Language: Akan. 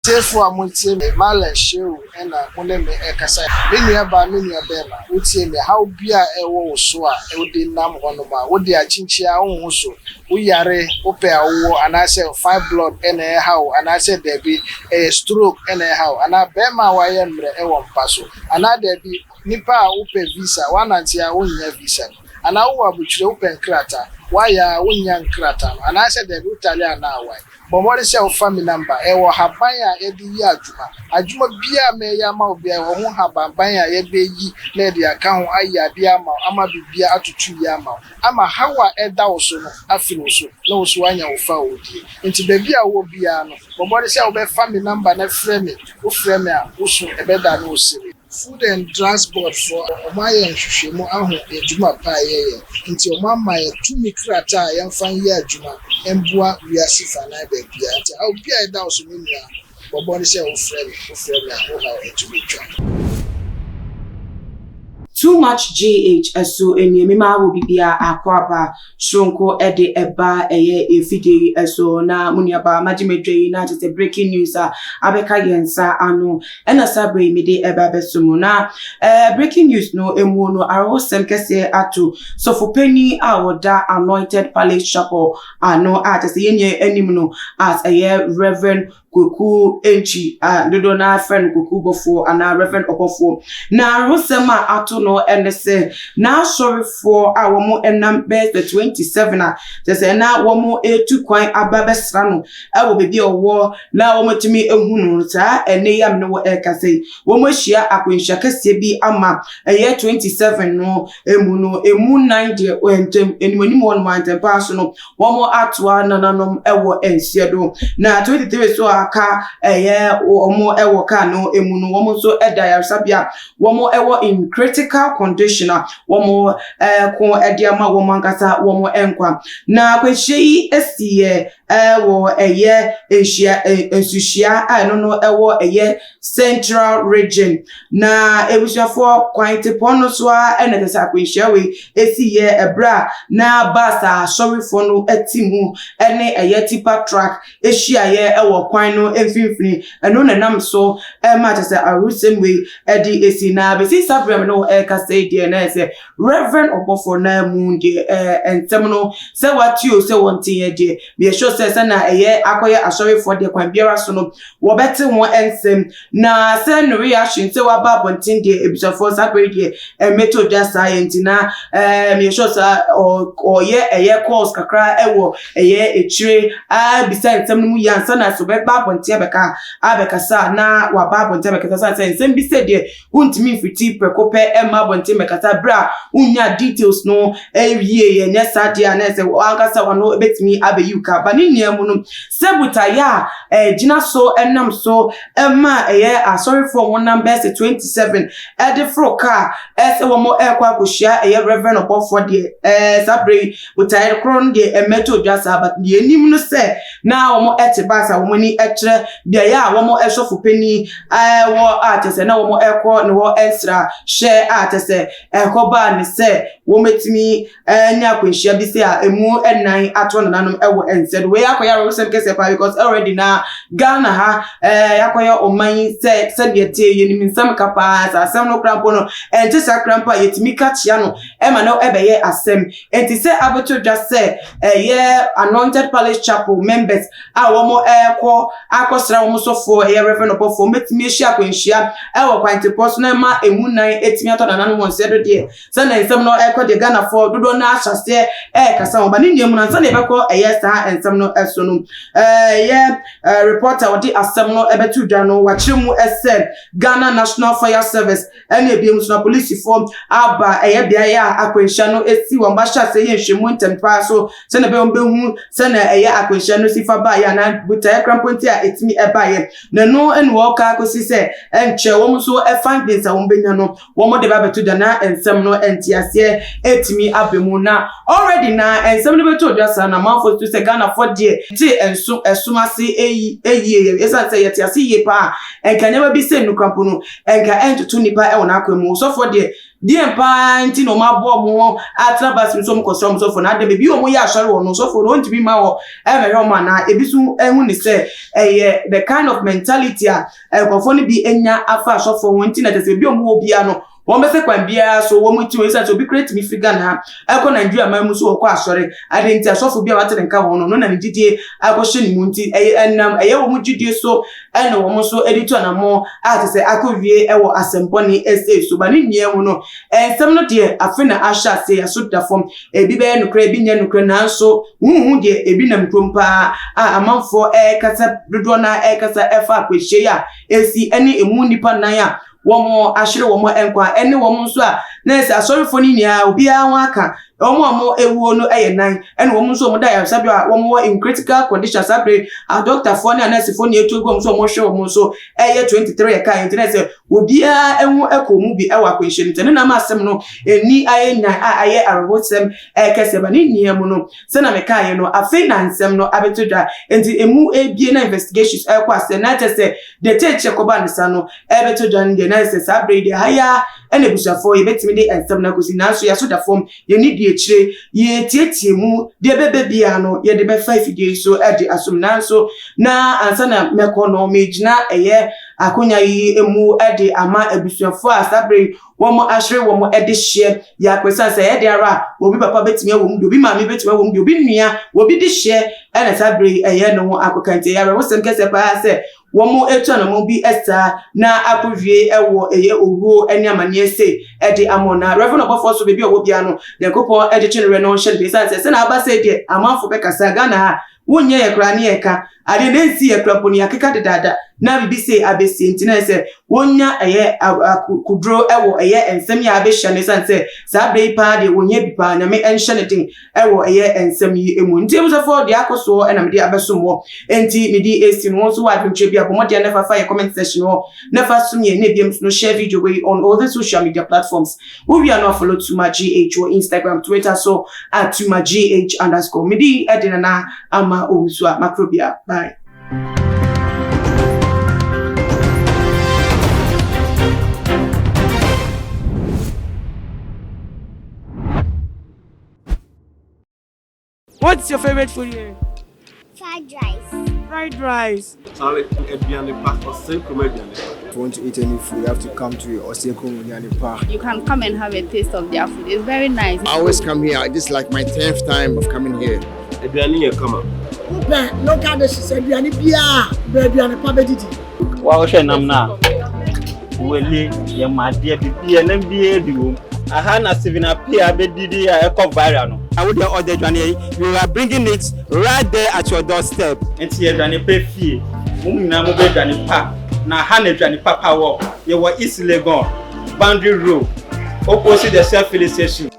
Therefore, I'm going to me, Marlon show and I'm going to Ekasa. Many about many of them would say me how beer a war so I would be numb one of my would the chinchia also. We are open war and I said 5 blood anyhow, and I said there be a stroke anyhow, and I bear my wire and a passo, and I there be Nipa open visa, one until I won't visa, and I will be open crater. Why are we young crater? And I said the Italian now. But what is your family number? Ewa habaya every year juma. Ajuma bia me yama bia wo habaya every ye na the account aya bia ma ama bibia atutu yama. Ama hawa eda oso no afino so. No so anya ofa odi. Nti baby a wo bia no. But what is your family number na frame me. Wo frame me a wo so ebeda no osiri. Food and transport for Omaya and Shushimo Ahu, a Juma Paye, until Mamma, 2 mikrata, and fine year Juma, and Bois, we are Sifa, and I beg Piata. I'll be a down so many, but body say, friend, to be joined. Too much GH so eni mema wo bibia akwaba shonko ede eba eye efide so na muniaba magimedwe na just breaking news abeka yensa ano ena sabre mi de eba besumu na breaking news no emu no arosem kese ato sofopeni awoda anointed palace chapel ano just yenye enim no as eye reverend Kuku Enchi dodo na friend Kuku Obofour and Reverend Obofour na rosema ato no and say now sorry for our mo enam best the 27 say na wo mo etu kwan ababesra no e wo bebi owo na wo motimi ehunu sa ene yam no e ka say wo mo hia akwanhia kase bi ama eye 27 no emu 9 de entem enimoni won man tempa so no wo mo atoa nananom e wo ensiedo na 23 so aka omo ewo ka no emu no womo so edaya sabia womo ewo in critical condition womo ko ediama womo ankasa womo enkwa na kwehyi esiye wo ehia ensuhia no ewo central region na ebusuafo kwante pono so ene desa kwehia we esiye ebra na basa sorry for no etimu ene tipa track ehia ewo kwan no emfimfini eno nanam so ma say arusem we edi esi na be si sabrem no ka say die na say Reverend Obofour na mu de entem no say watio say wontie die be sure say na akoye asori for de kwan biara so no wo beti won ensem na say no reaction say wa ba bontin de ebisofo sabre die meto just science na me sure say o ye course kakra ewo echire beside ensem no mu yansa na so be ba bontin abeka sa na wa ba bontin abeka sa say ensem bi say de untimi fiti prekope ma bontin mekata bra unya details no ewie nya sadia na say ankasa wano betimi abeyuka bani niamu no sebuta ya gina so enam so ma sorry for one number 27 edifro car say womo ekwa akohia Reverend Obofour de sabre butai kron de emeto dwasa but de enim no say na womo etibasa womo ni etre bia ya womo esofo peni wo atese na womo ekọ ne wo extra share atese ekoba ne say wometimi nya akohia bi say emu enan ato nanom ewo ensed we akoya rosem kese pa because already na Ghana ha yakoya oman say de tie yenim nsam kapa asem no krampo no enti sakrampa yetimi ka chia no ema no ebeye asem enti say abeto just say anointed palace chapel members womo akosra womo so for Reverend Obofour metimi ehia akwanhia ewo kwante post na ma emu nan etimi ato nanom wonsedo de say na nsam no de Ghana for dodo na asase kasa oba ni niam na say na ebekọ sa nsam no eso no reporter odi asem no ebetu dwa no wachiremu ese Ghana National Fire Service ene ebiem so na police form aba bia ya akwanhia no esi won ba sha say yenhwemu ntempa so say na be on behu say na akwanhia no sifa ba ya na buta kramponti a etimi eba ye na no ene wo ka akosi say enche won so find this a won benya no won de ba betu dwa na ensem no entiase etimi abemu na already na ensem no betu dwa sa na manfo to say Ghana for die ti esumase eyi esa say yetiase ye pa enka nyama bi say nukrampo no enka entutu nipa wona akwemu so for die deɛ pa nti no ma bɔ mo atrabas so mo kɔsɔ mo so for na de bi o mo ya asɔre wɔ no so for no ntimi ma wɔ ɛmɛhwɛ mo na ebi so ehu ne sɛ the kind of mentality a nkɔfo no bi enya afa asɔfo wɔn nti na tese bi o mo obi ano wọ́n bẹ́sẹ̀ kwan biara so wọ́n ti wọ́n sẹ́ obi create mi figure na ẹ̀kọ́ Nigeria máa mú so ọkọ̀ àsọ̀rẹ́ adé ntí asọ́fo bí a wà tẹ̀lé nǹkan wọn no na ní jíde akọ́ṣẹ́ ni mu ntí ẹ̀yẹ wọ́n mu jíde so ẹ̀nà wọ́n so ẹ̀dí tó àná mọ́ àti sẹ́ akọ́wie ẹ̀wọ̀ asẹ̀mpọ́ ní ẹ̀sẹ̀ so bá ní nìyẹn wọn no ẹ̀sẹ̀m no deɛ afe na ahyɛ ase yaso da fam ebi bɛyɛ nukura ebi nyɛ nukura nanso huhu deɛ ebi nam kurom paa a amanfoɔ ɛkasa dodoɔ na ɛkasa ɛfa akɔhyɛ a esi ɛne emu nipa nan a womo ahire womo enkwa ene womo nso a na ese asorifo ni nia obi a won aka womo ewuo no nan ene womo nso womo da ya sabi a womo in critical conditions abre a doctor for ni nurse for ni etu gom so womo hwe womo nso 23 ka enti na ese obi a enwu ekomu bi ewa kwenhye ntene na ma asem no eni ayenyan aye arobosem kese ba ni niam no se na meka ye no afi na nsem no abetodwa enti emu ebie na investigations ekwa ase na tese de teche koba nsa no ebetodwa nge na ese sabre de haya ene busafo ye betimi de ensem na kosi na so ya so da form ye ni die kire ye tietie mu de bebe bia no ye de be 5 days so e de asum na so na ansa na meko no mejina eye akonya yi emu e de ama abusafo asabre womo ahire womo e de hye ya kwesa se e de ara obi papa betimi wo mu obi maami betimi wo mu obi nua obi de hye ene sabre eye no akokante ya wo sem kese pa se womo etu na mo bi esta na akowie ewo eye owo eni amane ese e de amona Reverend Obofour so bebi owo bia no de kopo e de chinere no hye de se na aba se de amanfo be kasa Ghana wonye ye kra ne ye ka ade na nsi ye kra poni akeka de dada na bibi se abesi ntina se wonya eye kudro ewo eye ensem ya abehye ne sanse sabre pa de wonye bi pa na me enhye ne din ewo eye ensem yi emu nti Obofour de akoso e na me de abesomo enti me di esi no so wa adwetwe bi abomo de never fire comment section ho never sumye ne biem no share video way on all the social media platforms we are not follow to my GH or Instagram Twitter so at to my GH_ me di edina na ama owusua makrobia bye. What's your favorite food here? Fried rice. Fried rice. If you want to eat any food, you have to come to Osekum Park. You can come and have a taste of their food. It's very nice. I always come here. This is like my 10th time of coming here. Local dishes, Adriani Bia, Adriani Pabediti. Wow, Shanamna. Willie, your my dear BB and MBA. I had a 7 appear bedidi eco viral. I would order Johnny. You are bringing it right there at your doorstep. And see a Johnny pay fee. Mumina mobile Johnny Park. Now, Hannah Johnny Papa walk. You were easily gone. Boundary rule. Opposite the self-filling station.